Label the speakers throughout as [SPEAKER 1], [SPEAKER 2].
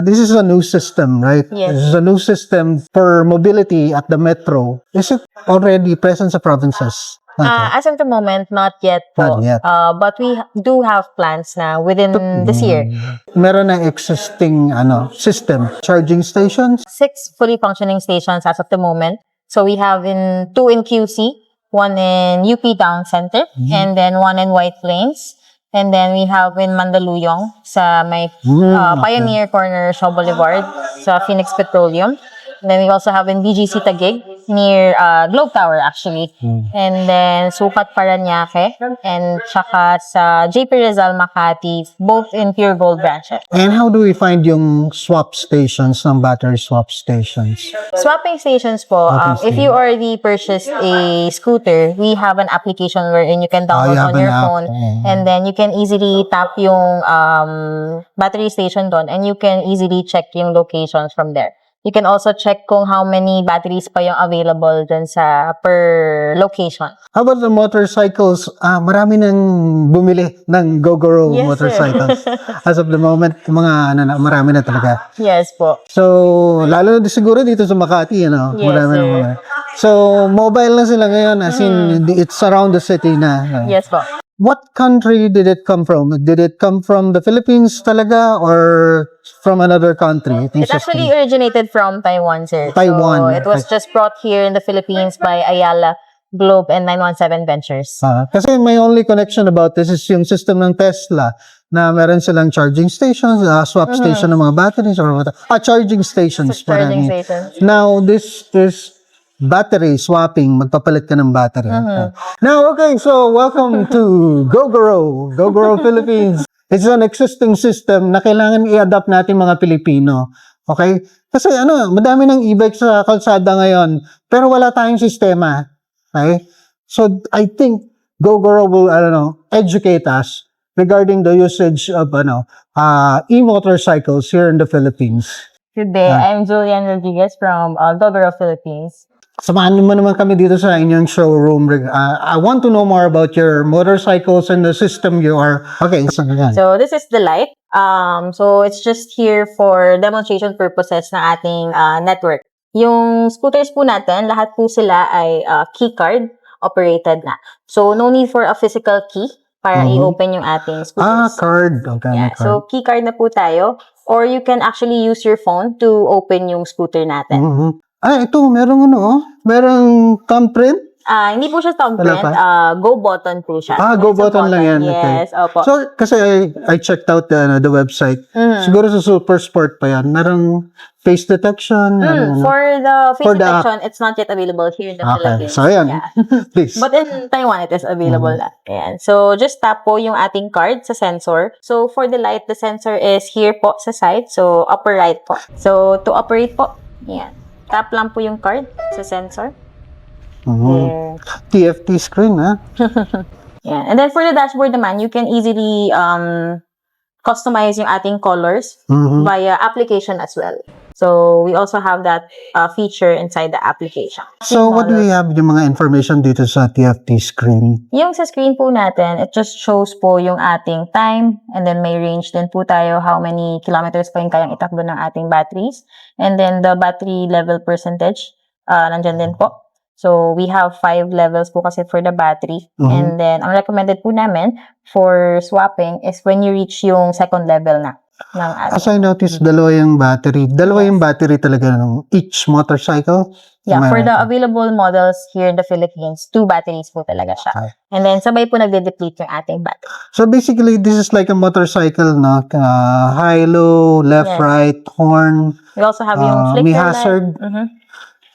[SPEAKER 1] this is a new system, right?
[SPEAKER 2] Yes.
[SPEAKER 1] This is a new system for mobility at the metro. Is it already present sa provinces?
[SPEAKER 2] As of the moment, not yet po.
[SPEAKER 1] Not yet.
[SPEAKER 2] But we do have plans na within this year.
[SPEAKER 1] Meron na existing system, charging stations.
[SPEAKER 2] 6 fully functioning stations as of the moment. So we have 2 in QC, 1 in UP Town Center, and then 1 in White Plains. And then we have in Mandaluyong sa may Pioneer Corner, Shaw Boulevard, sa Phoenix Petroleum. And then we also have in BGC Taguig, near Globe Tower actually. And then Sukat Paranaque, and tsaka sa JP Rizal Makati, both in Pure Gold branches.
[SPEAKER 1] And how do we find yung swap stations, ng battery swap stations?
[SPEAKER 2] Swapping stations po, if you already purchased a scooter, we have an application wherein you can download
[SPEAKER 1] you have
[SPEAKER 2] on your
[SPEAKER 1] an app.
[SPEAKER 2] phone, and then you can easily tap yung battery station doon, and you can easily check yung locations from there. You can also check kung how many batteries pa yung available dun sa per location.
[SPEAKER 1] How about the motorcycles? Marami nang bumili ng Gogoro
[SPEAKER 2] Yes,
[SPEAKER 1] motorcycles. As of the moment, mga marami na talaga.
[SPEAKER 2] Yes po.
[SPEAKER 1] So, lalo na siguro dito sa Makati,
[SPEAKER 2] Yes,
[SPEAKER 1] marami na
[SPEAKER 2] sir.
[SPEAKER 1] mga. So, mobile na sila ngayon, as in, it's around the city na.
[SPEAKER 2] Yes po.
[SPEAKER 1] What country did it come from? Did it come from the Philippines talaga or from another country?
[SPEAKER 2] It actually originated from Taiwan, sir.
[SPEAKER 1] Taiwan.
[SPEAKER 2] So, it was just brought here in the Philippines by Ayala, Globe, and 917 Ventures.
[SPEAKER 1] Kasi my only connection about this is yung system ng Tesla na meron silang charging stations, swap station ng mga batteries or charging stations.
[SPEAKER 2] Charging
[SPEAKER 1] marami.
[SPEAKER 2] stations.
[SPEAKER 1] Now, this is battery swapping, magpapalit ka ng battery. Now, okay, so welcome to Gogoro Philippines. It's an existing system na kailangan i-adapt natin mga Pilipino. Okay? Kasi madami ng e-bike sa kalsada ngayon, pero wala tayong sistema. Okay? So, I think Gogoro will, educate us regarding the usage of, e-motorcycles here in the Philippines.
[SPEAKER 2] Good day. I'm Julian Rodriguez from Gogoro Philippines.
[SPEAKER 1] Samahan mo naman kami dito sa inyong showroom. I want to know more about your motorcycles and the system you are... Okay,
[SPEAKER 2] so this is the light. So it's just here for demonstration purposes ng ating network. Yung scooters po natin, lahat po sila ay key card operated na. So no need for a physical key para i-open yung ating scooters.
[SPEAKER 1] Card. Okay,
[SPEAKER 2] yeah,
[SPEAKER 1] card.
[SPEAKER 2] so key card na po tayo. Or you can actually use your phone to open yung scooter natin.
[SPEAKER 1] Ito, merong thumbprint?
[SPEAKER 2] Hindi po siya thumbprint. Go button po siya.
[SPEAKER 1] Go button lang yan.
[SPEAKER 2] Yes,
[SPEAKER 1] okay.
[SPEAKER 2] opo.
[SPEAKER 1] So, kasi I checked out the website. Siguro sa Super Sport pa yan. Merong face detection.
[SPEAKER 2] For the face detection, it's not yet available here in the Philippines.
[SPEAKER 1] So, yan.
[SPEAKER 2] Yeah.
[SPEAKER 1] Please.
[SPEAKER 2] But in Taiwan, it is available na. Ayan. So, just tap po yung ating card sa sensor. So, for the light, the sensor is here po sa side. So, upper right po. So, to operate po, yan. Tap lang po yung card sa sensor.
[SPEAKER 1] TFT screen, ha?
[SPEAKER 2] Yeah. And then for the dashboard naman, you can easily customize yung ating colors via application as well. So we also have that feature inside the application.
[SPEAKER 1] So what do we have yung mga information dito sa TFT screen?
[SPEAKER 2] Yung sa screen po natin, it just shows po yung ating time, and then may range din po tayo how many kilometers pa yung kayang itakbo ng ating batteries. And then the battery level percentage, nandyan din po. So we have 5 levels po kasi for the battery. And then ang recommended po namin for swapping is when you reach yung second level na.
[SPEAKER 1] As I noticed, dalawa yung battery. Dalawa yung battery talaga ng each motorcycle.
[SPEAKER 2] Yeah, for the available models here in the Philippines, 2 batteries po talaga siya.
[SPEAKER 1] Okay.
[SPEAKER 2] And then sabay po nagde-deplete yung ating battery.
[SPEAKER 1] So basically, this is like a motorcycle, no? High, low, left, right, horn.
[SPEAKER 2] We also have yung flicker
[SPEAKER 1] may
[SPEAKER 2] light.
[SPEAKER 1] hazard.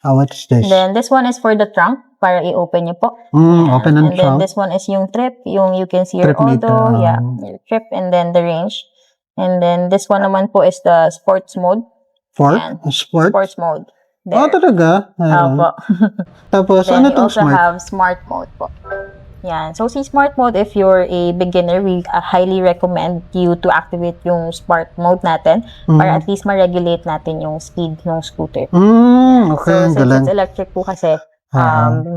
[SPEAKER 1] What is this?
[SPEAKER 2] Then this one is for the trunk para i-open nyo po.
[SPEAKER 1] Open and
[SPEAKER 2] then
[SPEAKER 1] trunk.
[SPEAKER 2] this one is yung trip, yung you can see your
[SPEAKER 1] Trip
[SPEAKER 2] auto,
[SPEAKER 1] meter.
[SPEAKER 2] your trip, and then the range. And then this one naman po is the sports mode. Yan.
[SPEAKER 1] Sport?
[SPEAKER 2] Sports mode. There.
[SPEAKER 1] Talaga?
[SPEAKER 2] Opo.
[SPEAKER 1] Tapos,
[SPEAKER 2] Then
[SPEAKER 1] ano
[SPEAKER 2] we
[SPEAKER 1] tong
[SPEAKER 2] also
[SPEAKER 1] smart?
[SPEAKER 2] have smart mode po. Yan. So, si smart mode, if you're a beginner, we highly recommend you to activate yung smart mode natin para at least ma-regulate natin yung speed ng scooter.
[SPEAKER 1] Okay,
[SPEAKER 2] So, since
[SPEAKER 1] galing.
[SPEAKER 2] it's electric po kasi,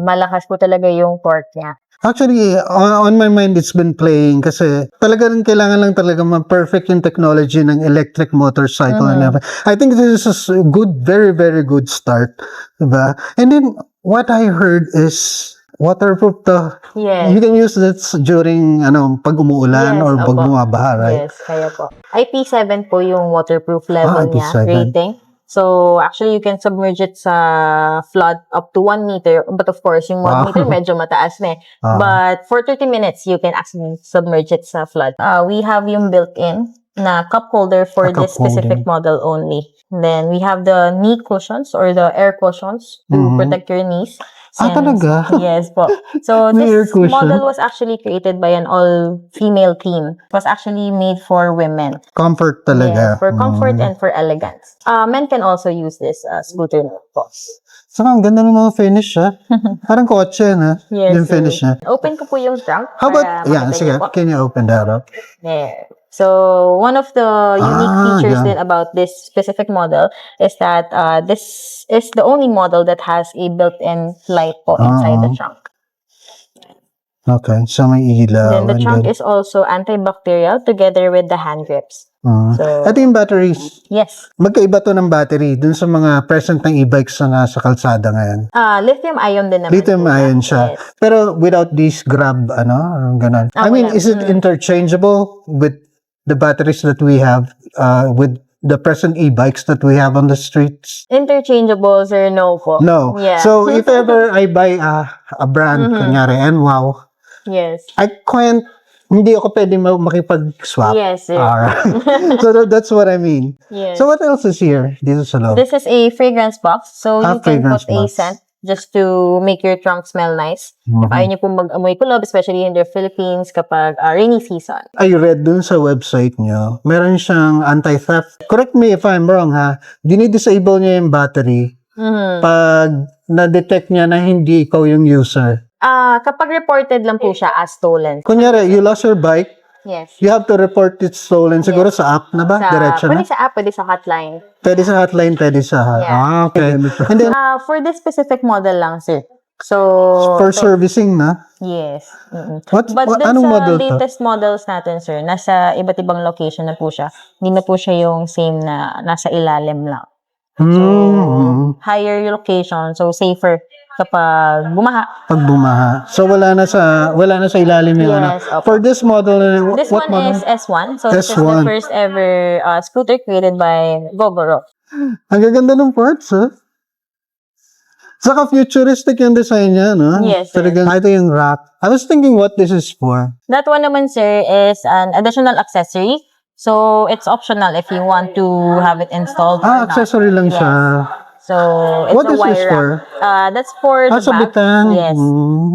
[SPEAKER 2] malakas po talaga yung torque niya.
[SPEAKER 1] Actually, on my mind, it's been playing kasi talaga rin kailangan lang talaga ma-perfect yung technology ng electric motorcycle and everything. I think this is a good, very, very good start. Diba? And then, what I heard is waterproof to.
[SPEAKER 2] Yes.
[SPEAKER 1] You can use this during pag umuulan
[SPEAKER 2] Yes,
[SPEAKER 1] or pag
[SPEAKER 2] opo.
[SPEAKER 1] bumabaha, right?
[SPEAKER 2] Yes, kaya po. IP7 po yung waterproof level niya,
[SPEAKER 1] IP7.
[SPEAKER 2] rating. So, actually, you can submerge it sa flood up to 1 meter. But of course, yung 1
[SPEAKER 1] Wow.
[SPEAKER 2] meter medyo mataas na eh.
[SPEAKER 1] Ah.
[SPEAKER 2] But for 30 minutes, you can actually submerge it sa flood. We have yung built-in na cup holder for
[SPEAKER 1] A cup
[SPEAKER 2] this specific
[SPEAKER 1] holder.
[SPEAKER 2] model only. Then, we have the knee cushions or the air cushions to
[SPEAKER 1] Mhm.
[SPEAKER 2] protect your knees.
[SPEAKER 1] Ah, talaga?
[SPEAKER 2] Yes po. So,
[SPEAKER 1] May air
[SPEAKER 2] this
[SPEAKER 1] cushion?
[SPEAKER 2] model was actually created by an all-female team. It was actually made for women.
[SPEAKER 1] Comfort talaga.
[SPEAKER 2] Yes, for comfort
[SPEAKER 1] Mm.
[SPEAKER 2] and for elegance. Men can also use this scooter po.
[SPEAKER 1] Saka ang ganda ng mga finish, ha? Parang kotse, na?
[SPEAKER 2] Yes,
[SPEAKER 1] Yung finish niya.
[SPEAKER 2] Open ko po yung trunk.
[SPEAKER 1] How
[SPEAKER 2] para
[SPEAKER 1] about, yeah,
[SPEAKER 2] makita
[SPEAKER 1] sige,
[SPEAKER 2] niyo po.
[SPEAKER 1] can you open that up?
[SPEAKER 2] There. So, one of the unique features
[SPEAKER 1] yeah.
[SPEAKER 2] din about this specific model is that this is the only model that has a built-in light po inside the trunk.
[SPEAKER 1] Okay, so may ilaw.
[SPEAKER 2] Then the
[SPEAKER 1] and
[SPEAKER 2] trunk
[SPEAKER 1] then-
[SPEAKER 2] is also antibacterial together with the hand grips. So,
[SPEAKER 1] Ito yung batteries.
[SPEAKER 2] yes.
[SPEAKER 1] Magkaiba to ng battery dun sa mga present ng e-bikes na nasa kalsada ngayon.
[SPEAKER 2] Lithium-ion din naman.
[SPEAKER 1] Lithium-ion
[SPEAKER 2] po
[SPEAKER 1] siya.
[SPEAKER 2] Yes.
[SPEAKER 1] Pero without this grab, ganun. I mean,
[SPEAKER 2] wala.
[SPEAKER 1] is it interchangeable with the batteries that we have with the present e-bikes that we have on the streets?
[SPEAKER 2] Interchangeable, sir, no po.
[SPEAKER 1] No.
[SPEAKER 2] Yeah.
[SPEAKER 1] So, if ever I buy a brand, kunyari, and wow,
[SPEAKER 2] Yes.
[SPEAKER 1] hindi ako pwede makipag-swap.
[SPEAKER 2] Yes, sir.
[SPEAKER 1] Alright. So that's what I mean.
[SPEAKER 2] Yes.
[SPEAKER 1] So what else is here? Dito sa loob.
[SPEAKER 2] This is a fragrance box. So, you can
[SPEAKER 1] fragrance
[SPEAKER 2] put a
[SPEAKER 1] box.
[SPEAKER 2] scent just to make your trunk smell nice. If ayaw niyo pong mag-amoy kulob, especially in the Philippines kapag rainy season.
[SPEAKER 1] I read dun sa website nyo, meron siyang anti-theft. Correct me if I'm wrong, ha? Dinidisable niya yung battery pag na-detect niya na hindi ikaw yung user.
[SPEAKER 2] Kapag reported lang po siya as stolen.
[SPEAKER 1] Kunyari, you lost your bike,
[SPEAKER 2] Yes.
[SPEAKER 1] you have to report it stolen. Siguro sa app na ba? Diretso na?
[SPEAKER 2] Pwede sa app, pwede sa hotline.
[SPEAKER 1] Pwede sa hotline, pwede sa...
[SPEAKER 2] Yeah.
[SPEAKER 1] okay. And then,
[SPEAKER 2] For this specific model lang, sir. So,
[SPEAKER 1] for servicing na,
[SPEAKER 2] yes.
[SPEAKER 1] What-
[SPEAKER 2] But dun
[SPEAKER 1] anong
[SPEAKER 2] sa
[SPEAKER 1] model to?
[SPEAKER 2] latest models natin, sir, nasa iba't ibang location na po siya. Hindi na po siya yung same na nasa ilalim lang. Higher location, so safer kapag bumaha.
[SPEAKER 1] pag bumaha. So wala na sa ilalim yung
[SPEAKER 2] Yes, opo.
[SPEAKER 1] For this model,
[SPEAKER 2] This
[SPEAKER 1] what
[SPEAKER 2] one
[SPEAKER 1] model?
[SPEAKER 2] is S1. So, this is
[SPEAKER 1] S1.
[SPEAKER 2] the first ever scooter created by Gogoro.
[SPEAKER 1] Ang gaganda ng parts, ha? Saka futuristic yung design niya, no?
[SPEAKER 2] Yes, sir.
[SPEAKER 1] Talagang, ito yung rack. I was thinking what this is for.
[SPEAKER 2] That one naman, sir, is an additional accessory. So, it's optional if you want to have it installed or not.
[SPEAKER 1] Accessory lang
[SPEAKER 2] Yes.
[SPEAKER 1] siya.
[SPEAKER 2] So, it's
[SPEAKER 1] What
[SPEAKER 2] a
[SPEAKER 1] is
[SPEAKER 2] wire
[SPEAKER 1] this
[SPEAKER 2] rack.
[SPEAKER 1] for?
[SPEAKER 2] That's for the
[SPEAKER 1] Sa
[SPEAKER 2] back.
[SPEAKER 1] bitan.
[SPEAKER 2] Yes.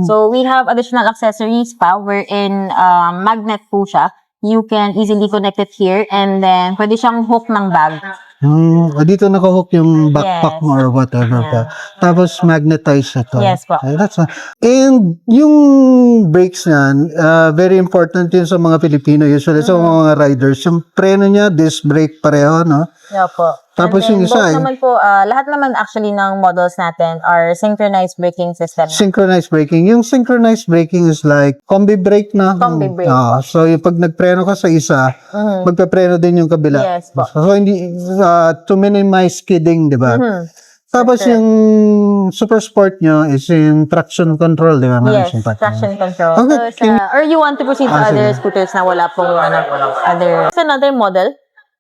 [SPEAKER 2] So, we have additional accessories pa wherein magnet po siya. You can easily connect it here and then pwede siyang hook ng bag.
[SPEAKER 1] Dito nakahook yung backpack
[SPEAKER 2] Yes.
[SPEAKER 1] mo or whatever pa. Tapos magnetize ito.
[SPEAKER 2] Yes po.
[SPEAKER 1] Okay, that's and yung brakes niyan, very important yun sa mga Pilipino, usually sa mga riders. Yung preno niya, disc brake pareho, no?
[SPEAKER 2] Yeah po.
[SPEAKER 1] Tapos
[SPEAKER 2] And then,
[SPEAKER 1] yung isa,
[SPEAKER 2] both naman po, lahat naman actually ng models natin are synchronized braking system.
[SPEAKER 1] synchronized braking. Yung synchronized braking is like combi brake na.
[SPEAKER 2] Combi brake.
[SPEAKER 1] So yung pag nagpreno ka sa isa, magpepreno din yung kabila.
[SPEAKER 2] Yes po.
[SPEAKER 1] So hindi, to minimize skidding, di ba? Tapos yung super sport nyo is yung traction control, di ba?
[SPEAKER 2] Yes,
[SPEAKER 1] Yung
[SPEAKER 2] traction control.
[SPEAKER 1] Okay,
[SPEAKER 2] So, or you want to proceed to other scooters na wala pong other. It's another model.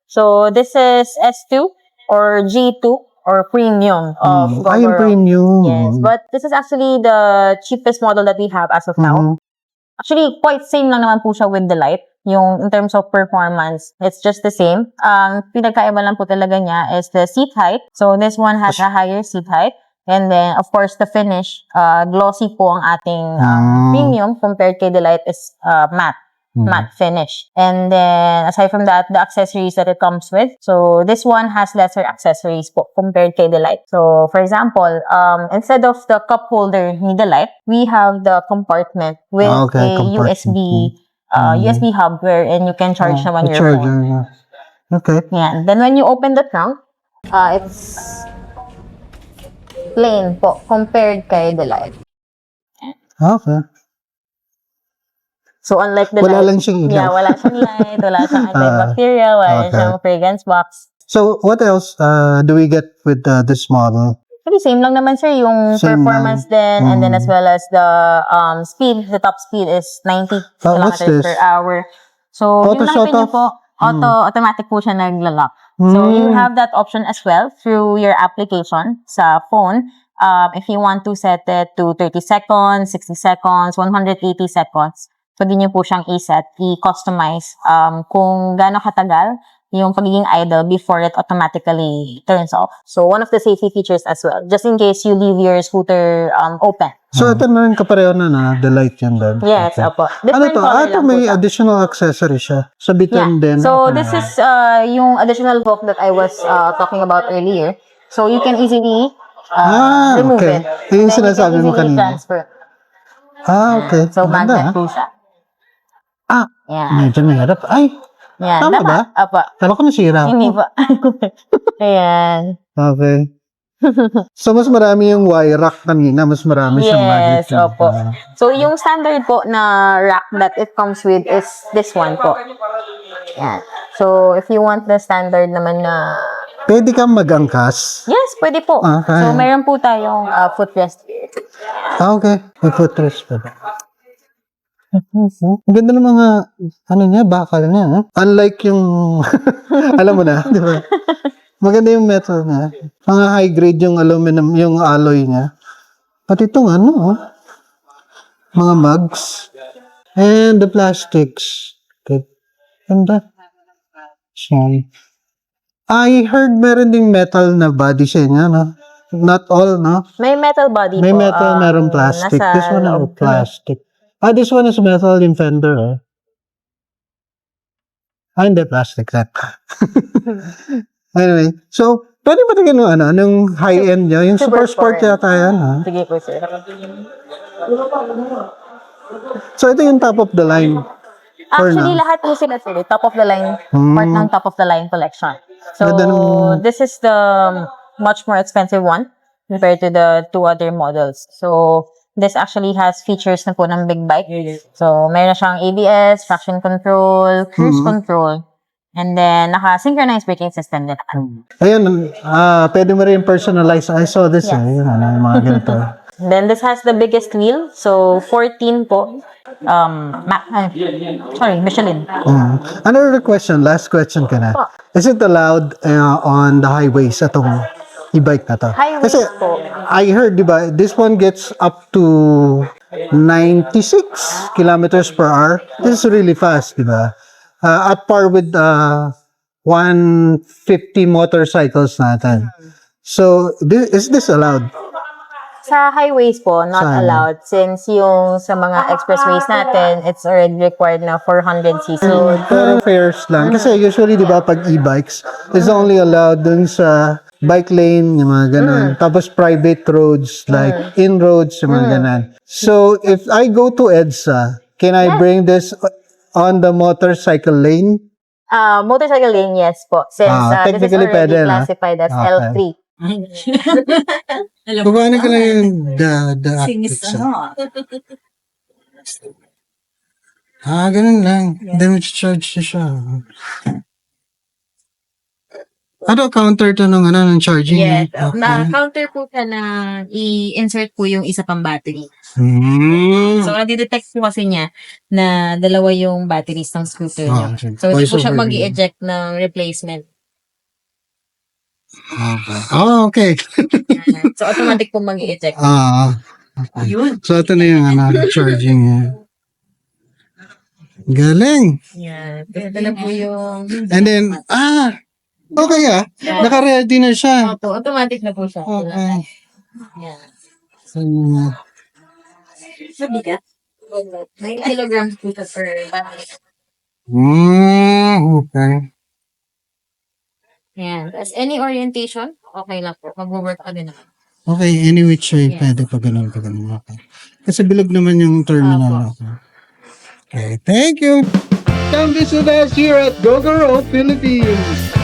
[SPEAKER 2] So, this is S2 or G2 or premium of
[SPEAKER 1] yung
[SPEAKER 2] Gogoro.
[SPEAKER 1] premium.
[SPEAKER 2] Yes, but this is actually the cheapest model that we have as of now. Actually, quite same lang naman po siya with the light. Yung in terms of performance, it's just the same. Ang pinagkaiba lang po talaga niya is the seat height. So, this one has a higher seat height. And then, of course, the finish, glossy po ang ating premium compared kay the light is matte finish. And then, aside from that, the accessories that it comes with. So, this one has lesser accessories po compared kay the light. So, for example, instead of the cup holder ni the light, we have the compartment with a USB hub wherein you can charge naman your phone.
[SPEAKER 1] Charger. Okay.
[SPEAKER 2] Yeah. Then, when you open the trunk, it's plain po compared kay the light.
[SPEAKER 1] Okay.
[SPEAKER 2] So unlike the
[SPEAKER 1] Wala
[SPEAKER 2] light,
[SPEAKER 1] lang siyang ilaw.
[SPEAKER 2] yeah, wala siyang light, wala siyang antibacterial, wala
[SPEAKER 1] okay.
[SPEAKER 2] siyang fragrance box.
[SPEAKER 1] So, what else do we get with this model?
[SPEAKER 2] Actually, same lang naman sir, yung
[SPEAKER 1] Same
[SPEAKER 2] performance din, and then as well as the speed, the top speed is 90
[SPEAKER 1] Oh, what's
[SPEAKER 2] kilometers per
[SPEAKER 1] this?
[SPEAKER 2] hour. So,
[SPEAKER 1] Auto
[SPEAKER 2] yung
[SPEAKER 1] shut
[SPEAKER 2] nakita niyo
[SPEAKER 1] off?
[SPEAKER 2] po, automatic po siya naglalak. So, you have that option as well through your application sa phone. If you want to set it to 30 seconds, 60 seconds, 180 seconds, pwede niyo po siyang i-set, i-customize kung gaano katagal yung pagiging idle before it automatically turns off. So, one of the safety features as well, just in case you leave your scooter open.
[SPEAKER 1] So, ito na rin kapareho na the light yan doon.
[SPEAKER 2] Yes,
[SPEAKER 1] Okay.
[SPEAKER 2] opo.
[SPEAKER 1] Ano
[SPEAKER 2] Different
[SPEAKER 1] to?
[SPEAKER 2] color
[SPEAKER 1] Ito
[SPEAKER 2] lang po
[SPEAKER 1] may
[SPEAKER 2] siya.
[SPEAKER 1] additional accessory siya. Sabitan din.
[SPEAKER 2] So, this is yung additional hook that I was talking about earlier. So, you can easily remove
[SPEAKER 1] okay.
[SPEAKER 2] it.
[SPEAKER 1] Yung
[SPEAKER 2] Then you can
[SPEAKER 1] sinasabi mo
[SPEAKER 2] easily
[SPEAKER 1] kanina.
[SPEAKER 2] transfer.
[SPEAKER 1] Okay.
[SPEAKER 2] So, magnet
[SPEAKER 1] Maganda,
[SPEAKER 2] po siya.
[SPEAKER 1] ah.
[SPEAKER 2] Yeah.
[SPEAKER 1] Medyo mahirap. Ay,
[SPEAKER 2] Yan.
[SPEAKER 1] tama ba?
[SPEAKER 2] Apa.
[SPEAKER 1] Kala ko nasira.
[SPEAKER 2] Hindi pa. Ayan.
[SPEAKER 1] Okay. So, mas marami yung wire rack kanina. Mas marami siyang magnet.
[SPEAKER 2] Yes, opo. So, yung standard po na rack that it comes with is this one po. Yan. So, if you want the standard naman na...
[SPEAKER 1] Pwede kang mag-angkas.
[SPEAKER 2] Yes, pwede po.
[SPEAKER 1] Okay.
[SPEAKER 2] So, meron po tayong footrest here.
[SPEAKER 1] Okay. May footrest pa ba? Ang ganda ng mga, ano niya, bakal niya. Eh? Unlike yung, alam mo na, di ba? Maganda yung metal niya. Mga high grade yung aluminum, yung alloy niya. Pati itong ano, mga mugs. And the plastics. Good. Ganda. Sorry. I heard meron ding metal na body siya niya, no? Not all, no?
[SPEAKER 2] May metal body
[SPEAKER 1] May
[SPEAKER 2] po.
[SPEAKER 1] metal, meron plastic.
[SPEAKER 2] Nasa
[SPEAKER 1] This one is
[SPEAKER 2] loob.
[SPEAKER 1] plastic. This one is metal in fender, eh? Hindi, plastic that. Anyway, so, pwede ba tingin yung anong high-end niya? Yung super sport yata yan, ha?
[SPEAKER 2] Sige po, sir.
[SPEAKER 1] So, ito yung top of the line. For
[SPEAKER 2] Actually,
[SPEAKER 1] now.
[SPEAKER 2] lahat po sila sir. Top of the line, part ng top of the line collection. So,
[SPEAKER 1] Ganda nung-
[SPEAKER 2] this is the much more expensive one compared to the two other models. So, this actually has features na po ng big bike. So, meron siyang ABS, traction control, cruise control, and then naka-synchronized braking system din.
[SPEAKER 1] Ayun, pwede mo rin personalize. I saw this, eh. Yung yung mga ganito.
[SPEAKER 2] Then this has the biggest wheel. So, 14 po. Michelin.
[SPEAKER 1] Another question, last question ka na. Is it allowed on the highways atong e-bike na to?
[SPEAKER 2] Highways
[SPEAKER 1] Kasi
[SPEAKER 2] po.
[SPEAKER 1] I heard, di ba, this one gets up to 96 kilometers per hour. This is really fast, di ba? At par with 150 motorcycles natin. So, is this allowed?
[SPEAKER 2] Sa highways po, not
[SPEAKER 1] Saan?
[SPEAKER 2] allowed. Since yung sa mga expressways natin, it's already required na 400cc.
[SPEAKER 1] Pero fares lang. Kasi usually, di ba, pag e-bikes, is only allowed dun sa bike lane, yung mga ganun. Tapos private roads, like in-roads, yung mga ganun. So, if I go to EDSA, can I bring this on the motorcycle lane?
[SPEAKER 2] Motorcycle lane, yes po. Since this is
[SPEAKER 1] technically
[SPEAKER 2] already
[SPEAKER 1] pwede na.
[SPEAKER 2] classified as
[SPEAKER 1] Okay.
[SPEAKER 2] L3.
[SPEAKER 1] Paano ka lang yung the active ganun lang. Then charge siya. Ano, counter to ng charging?
[SPEAKER 2] Yes.
[SPEAKER 1] Okay.
[SPEAKER 2] Na-counter po siya na i-insert po yung isa pang battery.
[SPEAKER 1] Hmm.
[SPEAKER 2] So, nadi-detect po kasi niya na dalawa yung batteries ng scooter niyo.
[SPEAKER 1] Okay.
[SPEAKER 2] So, hindi po
[SPEAKER 1] Voice
[SPEAKER 2] siya
[SPEAKER 1] over
[SPEAKER 2] mag-i-eject ng replacement.
[SPEAKER 1] Okay. Oh, okay.
[SPEAKER 2] So, automatic po mag-i-eject.
[SPEAKER 1] Okay.
[SPEAKER 2] Yun.
[SPEAKER 1] So, ito na yung charging niya. Galing.
[SPEAKER 2] Yan. Ito na po yung...
[SPEAKER 1] And then, okay naka-ready na siya.
[SPEAKER 2] Opo, automatic na po siya.
[SPEAKER 1] Okay.
[SPEAKER 2] Yan.
[SPEAKER 1] So,
[SPEAKER 2] Mabigat. 9 kilograms po ito per battery.
[SPEAKER 1] okay.
[SPEAKER 2] Yan. As any orientation, okay lang po. Mag-work ka din naman.
[SPEAKER 1] Okay, any which way, pwede pa ganun. Okay. Kasi bilog naman yung terminal. Okay, thank you. Come visit us here at Gogoro, Philippines.